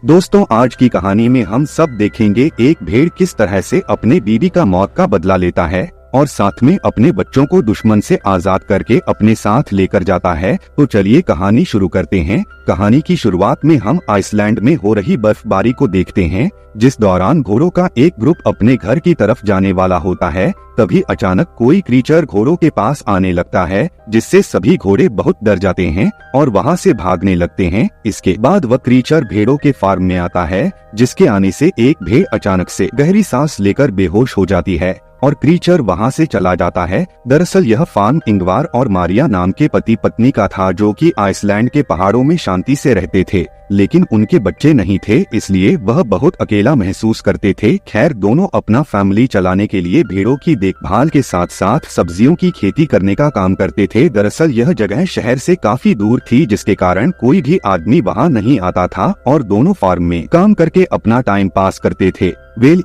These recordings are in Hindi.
दोस्तों, आज की कहानी में हम सब देखेंगे एक भेड़ किस तरह से अपने बीवी का मौत का बदला लेता है और साथ में अपने बच्चों को दुश्मन से आजाद करके अपने साथ लेकर जाता है। तो चलिए कहानी शुरू करते हैं। कहानी की शुरुआत में हम आइसलैंड में हो रही बर्फबारी को देखते हैं, जिस दौरान घोड़ों का एक ग्रुप अपने घर की तरफ जाने वाला होता है। तभी अचानक कोई क्रीचर घोड़ों के पास आने लगता है, जिससे सभी घोड़े बहुत डर जाते हैं और वहां से भागने लगते हैं। इसके बाद वह क्रीचर भेड़ों के फार्म में आता है, जिसके आने से एक भेड़ अचानक से गहरी सांस लेकर बेहोश हो जाती है और क्रीचर वहां से चला जाता है। दरअसल यह फार्म इंगवार और मारिया नाम के पति पत्नी का था, जो कि आइसलैंड के पहाड़ों में शांति से रहते थे, लेकिन उनके बच्चे नहीं थे, इसलिए वह बहुत अकेला महसूस करते थे। खैर, दोनों अपना फैमिली चलाने के लिए भेड़ों की देखभाल के साथ साथ सब्जियों की खेती करने का काम करते थे। दरअसल यह जगह शहर से काफी दूर थी, जिसके कारण कोई भी आदमी वहां नहीं आता था और दोनों फार्म में काम करके अपना टाइम पास करते थे।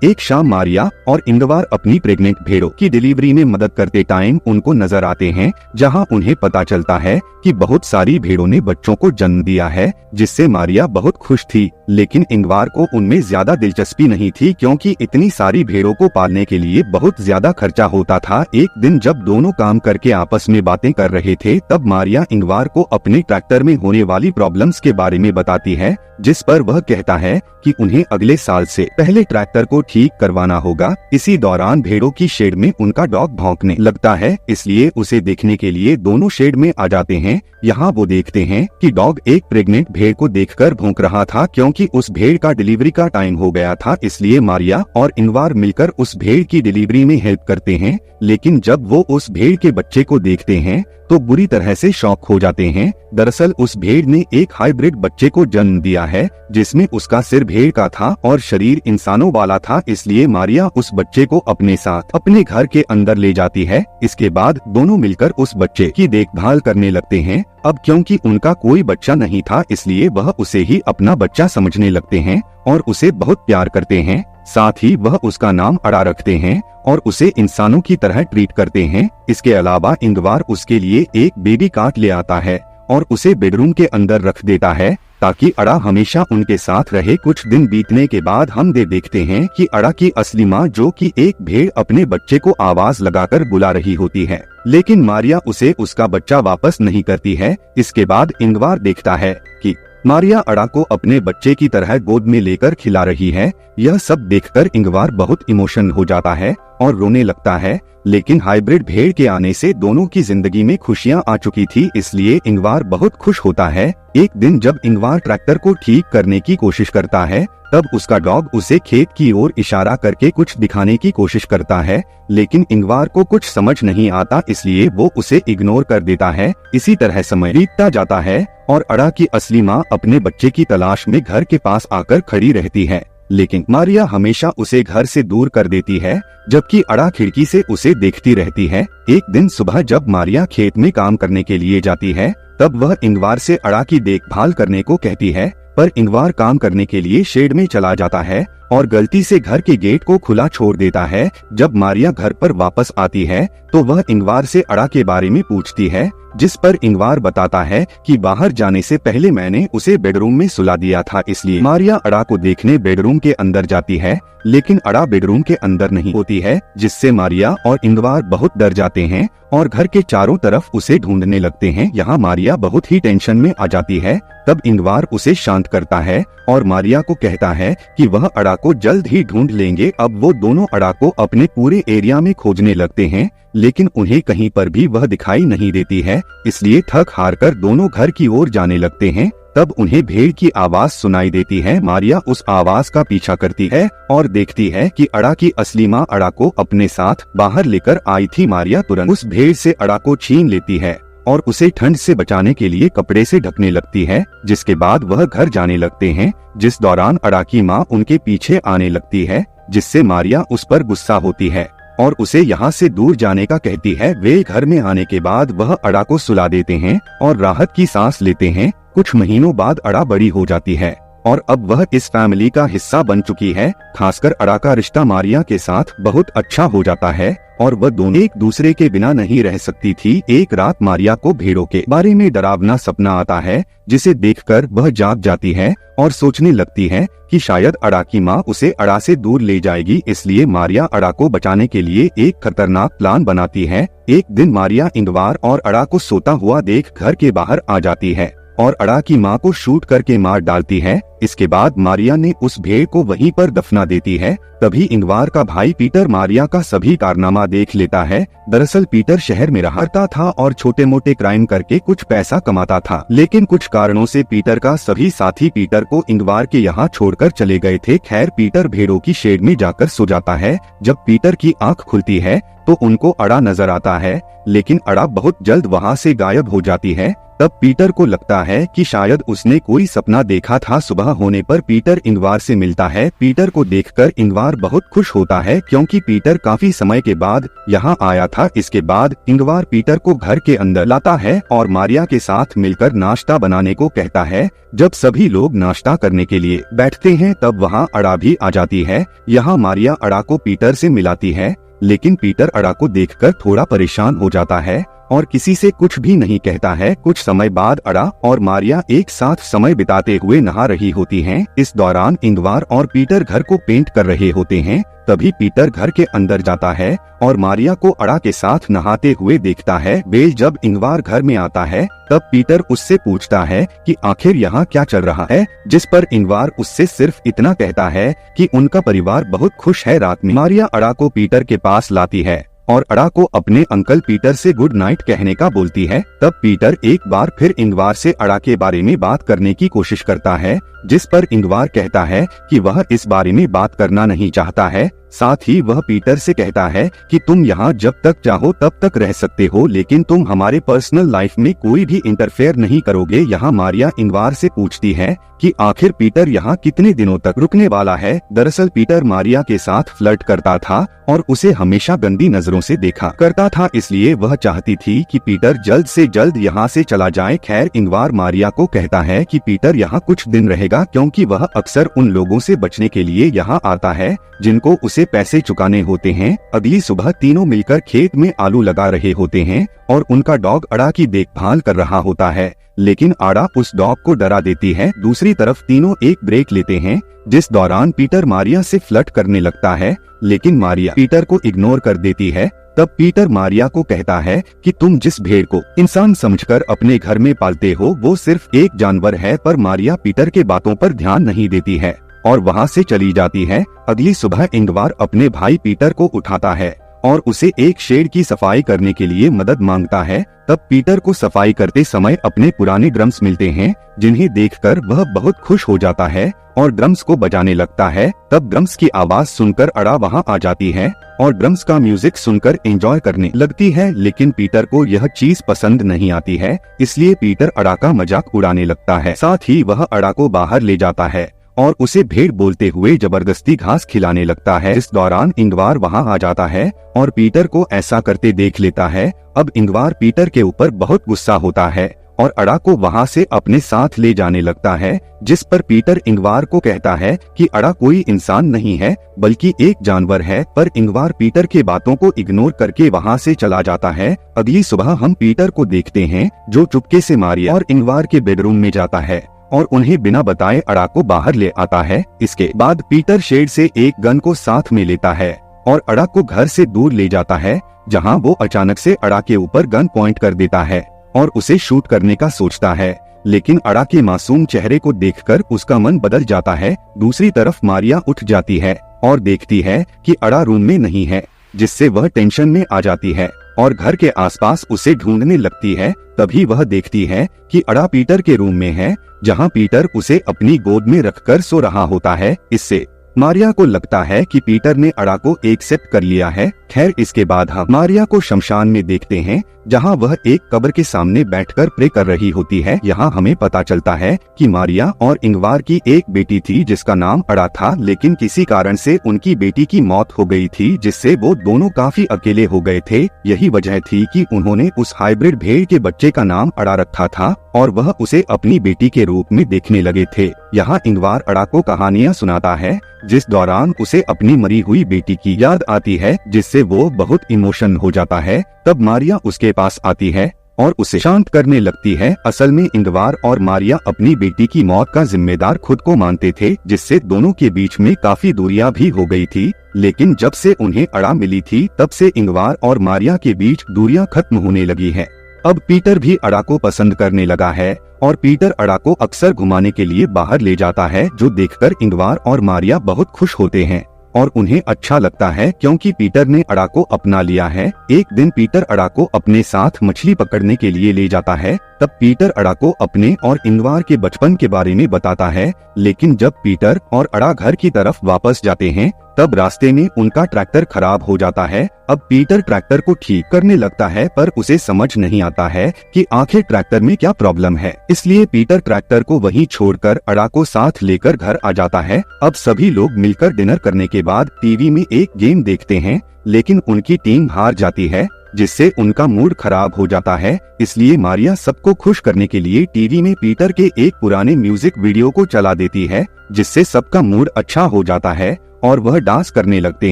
एक शाम मारिया और इंगवार अपनी प्रेग्नेंट भेड़ों की डिलीवरी में मदद करते टाइम उनको नजर आते हैं, जहां उन्हें पता चलता है कि बहुत सारी भेड़ों ने बच्चों को जन्म दिया है, जिससे मारिया बहुत खुश थी। लेकिन इंगवार को उनमें ज्यादा दिलचस्पी नहीं थी, क्योंकि इतनी सारी भेड़ों को पालने के लिए बहुत ज्यादा खर्चा होता था। एक दिन जब दोनों काम करके आपस में बातें कर रहे थे, तब मारिया इंगवार को अपने ट्रैक्टर में होने वाली प्रॉब्लम्स के बारे में बताती है, जिस पर वह कहता है कि उन्हें अगले साल से पहले ट्रैक्टर को ठीक करवाना होगा। इसी दौरान भेड़ों की शेड में उनका डॉग भौंकने लगता है, इसलिए उसे देखने के लिए दोनों शेड में आ जाते हैं। यहाँ वो देखते हैं कि डॉग एक प्रेग्नेंट भेड़ को देखकर भौंक रहा था, क्योंकि उस भेड़ का डिलीवरी का टाइम हो गया था। इसलिए मारिया और इंगवार मिलकर उस भेड़ की डिलीवरी में हेल्प करते हैं। लेकिन जब वो उस भेड़ के बच्चे को देखते हैं तो बुरी तरह से शॉक हो जाते हैं। दरअसल उस भेड़ ने एक हाइब्रिड बच्चे को जन्म दिया है, जिसमें उसका सिर भेड़ का था और शरीर इंसानों वाला था। इसलिए मारिया उस बच्चे को अपने साथ अपने घर के अंदर ले जाती है। इसके बाद दोनों मिलकर उस बच्चे की देखभाल करने लगते हैं। अब क्योंकि उनका कोई बच्चा नहीं था, इसलिए वह उसे ही अपना बच्चा समझने लगते हैं और उसे बहुत प्यार करते हैं। साथ ही वह उसका नाम अड़ा रखते हैं और उसे इंसानों की तरह ट्रीट करते हैं। इसके अलावा इंगवार उसके लिए एक बेबी काट ले आता है और उसे बेडरूम के अंदर रख देता है, ताकि अड़ा हमेशा उनके साथ रहे। कुछ दिन बीतने के बाद हम देखते हैं कि अड़ा की असली माँ, जो कि एक भेड़, अपने बच्चे को आवाज लगाकर बुला रही होती है, लेकिन मारिया उसे उसका बच्चा वापस नहीं करती है। इसके बाद इंगवार देखता है कि मारिया अड़ा को अपने बच्चे की तरह गोद में लेकर खिला रही है। यह सब देखकर इंगवार बहुत इमोशनल हो जाता है और रोने लगता है। लेकिन हाइब्रिड भेड़ के आने से दोनों की जिंदगी में खुशियां आ चुकी थी, इसलिए इंगवार बहुत खुश होता है। एक दिन जब इंगवार ट्रैक्टर को ठीक करने की कोशिश करता है, तब उसका डॉग उसे खेत की ओर इशारा करके कुछ दिखाने की कोशिश करता है, लेकिन इंगवार को कुछ समझ नहीं आता, इसलिए वो उसे इग्नोर कर देता है। इसी तरह समय बीतता जाता है और अड़ा की असली माँ अपने बच्चे की तलाश में घर के पास आकर खड़ी रहती है, लेकिन मारिया हमेशा उसे घर से दूर कर देती है, जबकि अड़ा खिड़की से उसे देखती रहती है। एक दिन सुबह जब मारिया खेत में काम करने के लिए जाती है, तब वह इंगवार से अड़ा की देखभाल करने को कहती है, पर इंगवार काम करने के लिए शेड में चला जाता है और गलती से घर के गेट को खुला छोड़ देता है। जब मारिया घर पर वापस आती है तो वह इंगवार से अड़ा के बारे में पूछती है, जिस पर इंगवार बताता है कि बाहर जाने से पहले मैंने उसे बेडरूम में सुला दिया था। इसलिए मारिया अड़ा को देखने बेडरूम के अंदर जाती है, लेकिन अड़ा बेडरूम के अंदर नहीं होती है, जिससे मारिया और इंगवार बहुत डर जाते हैं और घर के चारों तरफ उसे ढूंढने लगते हैं। यहाँ मारिया बहुत ही टेंशन में आ जाती है। तब इंगवार उसे शांत करता है और मारिया को कहता है कि वह अड़ा को जल्द ही ढूंढ लेंगे। अब वो दोनों अड़ा को अपने पूरे एरिया में खोजने लगते हैं, लेकिन उन्हें कहीं पर भी वह दिखाई नहीं देती है। इसलिए थक हार कर दोनों घर की ओर जाने लगते हैं। तब उन्हें भेड़ की आवाज सुनाई देती है। मारिया उस आवाज का पीछा करती है और देखती है कि अड़ा की असली माँ अड़ा को अपने साथ बाहर लेकर आई थी। मारिया तुरंत उस भेड़ से अड़ा को छीन लेती है और उसे ठंड से बचाने के लिए कपड़े से ढकने लगती है। जिसके बाद वह घर जाने लगते हैं, जिस दौरान अड़ा की माँ उनके पीछे आने लगती है, जिससे मारिया उस पर गुस्सा होती है और उसे यहाँ से दूर जाने का कहती है। वे घर में आने के बाद वह अड़ा को सुला देते हैं और राहत की सांस लेते हैं। कुछ महीनों बाद अड़ा बड़ी हो जाती है और अब वह इस फैमिली का हिस्सा बन चुकी है। खासकर अड़ा का रिश्ता मारिया के साथ बहुत अच्छा हो जाता है और वह दोनों एक दूसरे के बिना नहीं रह सकती थी। एक रात मारिया को भेड़ों के बारे में डरावना सपना आता है, जिसे देखकर वह जाग जाती है और सोचने लगती है कि शायद अड़ा की माँ उसे अड़ा से दूर ले जाएगी। इसलिए मारिया अड़ा को बचाने के लिए एक खतरनाक प्लान बनाती है। एक दिन मारिया इंगवार और अड़ा को सोता हुआ देख घर के बाहर आ जाती है और अड़ा की माँ को शूट करके मार डालती है। इसके बाद मारिया ने उस भेड़ को वहीं पर दफना देती है। तभी इंगवार का भाई पीटर मारिया का सभी कारनामा देख लेता है। दरअसल पीटर शहर में रहता था और छोटे मोटे क्राइम करके कुछ पैसा कमाता था, लेकिन कुछ कारणों से पीटर का सभी साथी पीटर को इंगवार के यहाँ छोड़कर चले गए थे। खैर पीटर भेड़ों की शेड में जाकर सो जाता है। जब पीटर की आंख खुलती है तो उनको अड़ा नजर आता है, लेकिन अड़ा बहुत जल्द वहाँ से गायब हो जाती है। तब पीटर को लगता है कि शायद उसने कोई सपना देखा था। सुबह होने पर पीटर इंगवार से मिलता है। पीटर को देखकर इंगवार बहुत खुश होता है, क्योंकि पीटर काफी समय के बाद यहाँ आया था। इसके बाद इंगवार पीटर को घर के अंदर लाता है और मारिया के साथ मिलकर नाश्ता बनाने को कहता है। जब सभी लोग नाश्ता करने के लिए बैठते हैं तब वहाँ अड़ा भी आ जाती है। यहाँ मारिया अड़ा को पीटर से मिलाती है, लेकिन पीटर अड़ा को देखकर थोड़ा परेशान हो जाता है और किसी से कुछ भी नहीं कहता है। कुछ समय बाद अड़ा और मारिया एक साथ समय बिताते हुए नहा रही होती हैं। इस दौरान इंगवार और पीटर घर को पेंट कर रहे होते हैं। तभी पीटर घर के अंदर जाता है और मारिया को अड़ा के साथ नहाते हुए देखता है। जब इंगवार घर में आता है तब पीटर उससे पूछता है कि आखिर यहाँ क्या चल रहा है, जिस पर इंगवार उससे सिर्फ इतना कहता है कि उनका परिवार बहुत खुश है। रात में मारिया अड़ा को पीटर के पास लाती है और अड़ा को अपने अंकल पीटर से गुड नाइट कहने का बोलती है। तब पीटर एक बार फिर इंगवार से अड़ा के बारे में बात करने की कोशिश करता है, जिस पर इंगवार कहता है कि वह इस बारे में बात करना नहीं चाहता है। साथ ही वह पीटर से कहता है कि तुम यहाँ जब तक चाहो तब तक रह सकते हो, लेकिन तुम हमारे पर्सनल लाइफ में कोई भी इंटरफेयर नहीं करोगे। यहाँ मारिया इंगवार से पूछती है कि आखिर पीटर यहाँ कितने दिनों तक रुकने वाला है। दरअसल पीटर मारिया के साथ फ्लर्ट करता था और उसे हमेशा गंदी नजरों से देखा करता था, इसलिए वह चाहती थी कि पीटर जल्द से जल्द यहाँ से चला जाए। खैर इंगवार मारिया को कहता है कि पीटर यहाँ कुछ दिन रहेगा, क्योंकि वह अक्सर उन लोगों से बचने के लिए यहाँ आता है जिनको उसे पैसे चुकाने होते हैं। अगली सुबह तीनों मिलकर खेत में आलू लगा रहे होते हैं और उनका डॉग अड़ा की देखभाल कर रहा होता है, लेकिन अड़ा उस डॉग को डरा देती है। दूसरी तरफ तीनों एक ब्रेक लेते हैं, जिस दौरान पीटर मारिया से फ्लर्ट करने लगता है, लेकिन मारिया पीटर को इग्नोर कर देती है। तब पीटर मारिया को कहता है कि तुम जिस भेड़ को इंसान समझकर अपने घर में पालते हो वो सिर्फ एक जानवर है। पर मारिया पीटर के बातों पर ध्यान नहीं देती है और वहाँ से चली जाती है। अगली सुबह इंगवार अपने भाई पीटर को उठाता है और उसे एक शेड की सफाई करने के लिए मदद मांगता है। तब पीटर को सफाई करते समय अपने पुराने ड्रम्स मिलते हैं, जिन्हें देखकर वह बहुत खुश हो जाता है और ड्रम्स को बजाने लगता है। तब ड्रम्स की आवाज सुनकर अड़ा वहां आ जाती है और ड्रम्स का म्यूजिक सुनकर एंजॉय करने लगती है, लेकिन पीटर को यह चीज पसंद नहीं आती है, इसलिए पीटर अड़ा का मजाक उड़ाने लगता है। साथ ही वह अड़ा को बाहर ले जाता है और उसे भेड़ बोलते हुए जबरदस्ती घास खिलाने लगता है। इस दौरान इंगवार वहां आ जाता है और पीटर को ऐसा करते देख लेता है। अब इंगवार पीटर के ऊपर बहुत गुस्सा होता है और अड़ा को वहां से अपने साथ ले जाने लगता है, जिस पर पीटर इंगवार को कहता है कि अड़ा कोई इंसान नहीं है बल्कि एक जानवर है। पर इंगवार पीटर के बातों को इग्नोर करके वहां से चला जाता है। अगली सुबह हम पीटर को देखते हैं जो चुपके से मारिया और इंगवार के बेडरूम में जाता है और उन्हें बिना बताए अड़ा को बाहर ले आता है। इसके बाद पीटर शेड से एक गन को साथ में लेता है और अड़ा को घर से दूर ले जाता है, जहां वो अचानक से अड़ा के ऊपर गन पॉइंट कर देता है और उसे शूट करने का सोचता है, लेकिन अड़ा के मासूम चेहरे को देखकर उसका मन बदल जाता है। दूसरी तरफ मारिया उठ जाती है और देखती है कि अड़ा रूम में नहीं है, जिससे वह टेंशन में आ जाती है और घर के आसपास उसे ढूंढने लगती है। तभी वह देखती है कि अड़ा पीटर के रूम में है, जहां पीटर उसे अपनी गोद में रखकर सो रहा होता है। इससे मारिया को लगता है कि पीटर ने अड़ा को एक्सेप्ट कर लिया है। खैर इसके बाद हम मारिया को शमशान में देखते हैं, जहां वह एक कब्र के सामने बैठकर प्रे कर रही होती है। यहाँ हमें पता चलता है कि मारिया और इंगवार की एक बेटी थी जिसका नाम अड़ा था, लेकिन किसी कारण से उनकी बेटी की मौत हो गई थी, जिससे वो दोनों काफी अकेले हो गए थे। यही वजह थी कि उन्होंने उस हाइब्रिड भेड़ के बच्चे का नाम अड़ा रखा था और वह उसे अपनी बेटी के रूप में देखने लगे थे। यहाँ इंगवार अड़ा को कहानियाँ सुनाता है, जिस दौरान उसे अपनी मरी हुई बेटी की याद आती है, जिससे जिससे वो बहुत इमोशन हो जाता है। तब मारिया उसके पास आती है और उसे शांत करने लगती है। असल में इंगवार और मारिया अपनी बेटी की मौत का जिम्मेदार खुद को मानते थे, जिससे दोनों के बीच में काफी दूरियां भी हो गई थी। लेकिन जब से उन्हें अड़ा मिली थी तब से इंगवार और मारिया के बीच दूरियां खत्म होने लगी है। अब पीटर भी अड़ा को पसंद करने लगा है और पीटर अड़ा को अक्सर घुमाने के लिए बाहर ले जाता है, जो देखकर इंगवार और मारिया बहुत खुश होते हैं और उन्हें अच्छा लगता है क्योंकि पीटर ने अड़ा को अपना लिया है। एक दिन पीटर अड़ा को अपने साथ मछली पकड़ने के लिए ले जाता है। तब पीटर अड़ा को अपने और इंगवार के बचपन के बारे में बताता है। लेकिन जब पीटर और अड़ा घर की तरफ वापस जाते हैं तब रास्ते में उनका ट्रैक्टर खराब हो जाता है। अब पीटर ट्रैक्टर को ठीक करने लगता है, पर उसे समझ नहीं आता है कि आखिर ट्रैक्टर में क्या प्रॉब्लम है। इसलिए पीटर ट्रैक्टर को वहीं छोड़कर अड़ा को साथ लेकर घर आ जाता है। अब सभी लोग मिलकर डिनर करने के बाद टीवी में एक गेम देखते हैं, लेकिन उनकी टीम हार जाती है, जिससे उनका मूड खराब हो जाता है। इसलिए मारिया सबको खुश करने के लिए टीवी में पीटर के एक पुराने म्यूजिक वीडियो को चला देती है, जिससे सबका मूड अच्छा हो जाता है और वह डांस करने लगते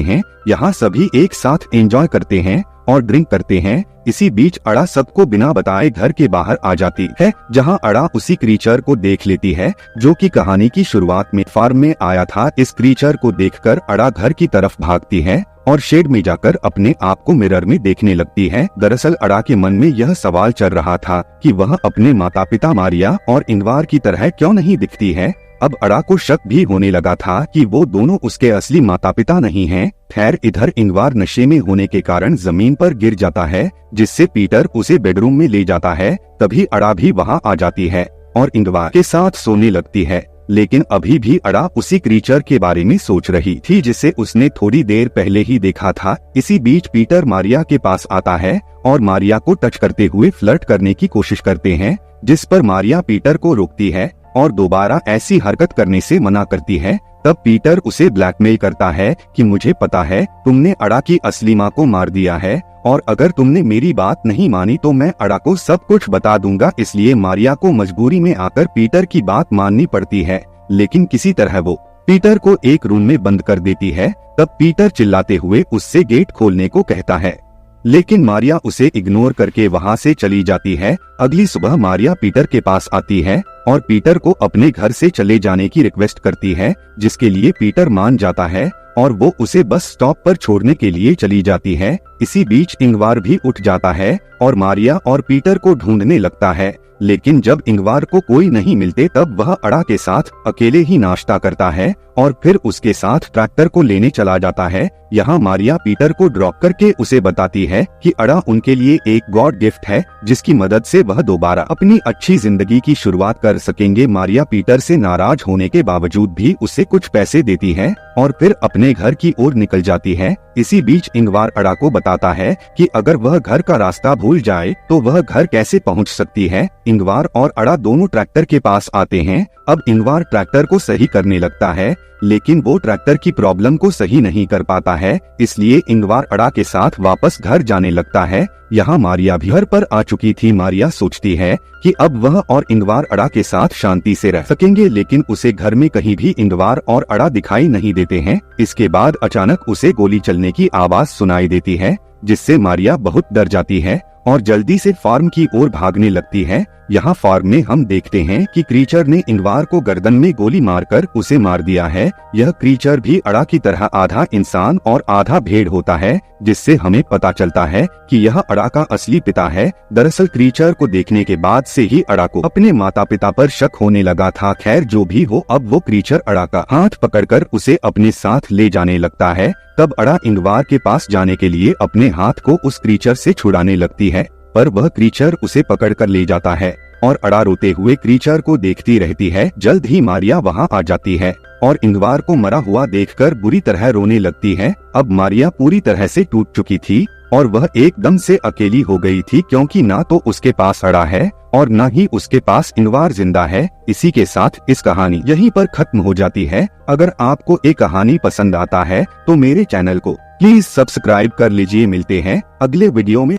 हैं। यहाँ सभी एक साथ एंजॉय करते हैं और ड्रिंक करते हैं। इसी बीच अड़ा सबको बिना बताए घर के बाहर आ जाती है, जहाँ अड़ा उसी क्रीचर को देख लेती है जो कि कहानी की शुरुआत में फार्म में आया था। इस क्रीचर को देखकर अड़ा घर की तरफ भागती है और शेड में जाकर अपने आप को मिरर में देखने लगती है। दरअसल अड़ा के मन में यह सवाल चल रहा था कि वह अपने माता पिता मारिया और इंगवार की तरह क्यों नहीं दिखती है। अब अड़ा को शक भी होने लगा था कि वो दोनों उसके असली माता पिता नहीं हैं। खैर, इधर इंगवार नशे में होने के कारण जमीन पर गिर जाता है, जिससे पीटर उसे बेडरूम में ले जाता है। तभी अड़ा भी वहाँ आ जाती है और इंगवार के साथ सोने लगती है। लेकिन अभी भी अड़ा उसी क्रीचर के बारे में सोच रही थी जिसे उसने थोड़ी देर पहले ही देखा था। इसी बीच पीटर मारिया के पास आता है और मारिया को टच करते हुए फ्लर्ट करने की कोशिश करते हैं, जिस पर मारिया पीटर को रोकती है और दोबारा ऐसी हरकत करने से मना करती है। तब पीटर उसे ब्लैकमेल करता है कि मुझे पता है तुमने अड़ा की असली माँ को मार दिया है और अगर तुमने मेरी बात नहीं मानी तो मैं अड़ा को सब कुछ बता दूंगा। इसलिए मारिया को मजबूरी में आकर पीटर की बात माननी पड़ती है, लेकिन किसी तरह वो पीटर को एक रूम में बंद कर देती है। तब पीटर चिल्लाते हुए उससे गेट खोलने को कहता है, लेकिन मारिया उसे इग्नोर करके वहाँ से चली जाती है। अगली सुबह मारिया पीटर के पास आती है और पीटर को अपने घर से चले जाने की रिक्वेस्ट करती है, जिसके लिए पीटर मान जाता है और वो उसे बस स्टॉप पर छोड़ने के लिए चली जाती है। इसी बीच इंगवार भी उठ जाता है और मारिया और पीटर को ढूंढने लगता है। लेकिन जब इंगवार को कोई नहीं मिलते तब वह अड़ा के साथ अकेले ही नाश्ता करता है और फिर उसके साथ ट्रैक्टर को लेने चला जाता है। यहाँ मारिया पीटर को ड्रॉप करके उसे बताती है कि अड़ा उनके लिए एक गॉड गिफ्ट है, जिसकी मदद से वह दोबारा अपनी अच्छी जिंदगी की शुरुआत कर सकेंगे। मारिया पीटर से नाराज होने के बावजूद भी उसे कुछ पैसे देती है और फिर अपने घर की ओर निकल जाती है। इसी बीच इंगवार अड़ा को बताता है कि अगर वह घर का रास्ता भूल जाए तो वह घर कैसे पहुंच सकती है। इंगवार और अड़ा दोनों ट्रैक्टर के पास आते हैं। अब इंगवार ट्रैक्टर को सही करने लगता है, लेकिन वो ट्रैक्टर की प्रॉब्लम को सही नहीं कर पाता है। इसलिए इंगवार अड़ा के साथ वापस घर जाने लगता है। यहाँ मारिया भी घर पर आ चुकी थी। मारिया सोचती है कि अब वह और इंगवार अड़ा के साथ शांति से रह सकेंगे, लेकिन उसे घर में कहीं भी इंगवार और अड़ा दिखाई नहीं देते हैं। इसके बाद अचानक उसे गोली चलने की आवाज सुनाई देती है, जिससे मारिया बहुत डर जाती है और जल्दी से फार्म की ओर भागने लगती है। यहाँ फार्म में हम देखते हैं कि क्रीचर ने इंगवार को गर्दन में गोली मारकर उसे मार दिया है। यह क्रीचर भी अड़ा की तरह आधा इंसान और आधा भेड़ होता है, जिससे हमें पता चलता है कि यह अड़ा का असली पिता है। दरअसल क्रीचर को देखने के बाद से ही अड़ा को अपने माता पिता पर शक होने लगा था। खैर जो भी हो, अब वो क्रीचर अड़ा का हाथ पकड़कर उसे अपने साथ ले जाने लगता है। तब अड़ा इंगवार के पास जाने के लिए अपने हाथ को उस क्रीचर से छुड़ाने लगती है, पर वह क्रीचर उसे पकड़कर ले जाता है और अड़ा रोते हुए क्रीचर को देखती रहती है। जल्द ही मारिया वहां आ जाती है और इंगवार को मरा हुआ देखकर बुरी तरह रोने लगती है। अब मारिया पूरी तरह से टूट चुकी थी और वह एकदम से अकेली हो गई थी, क्योंकि ना तो उसके पास अड़ा है और न ही उसके पास इंगवार जिंदा है। इसी के साथ इस कहानी यहीं पर खत्म हो जाती है। अगर आपको ये कहानी पसंद आता है तो मेरे चैनल को प्लीज सब्सक्राइब कर लीजिए। मिलते हैं अगले वीडियो में।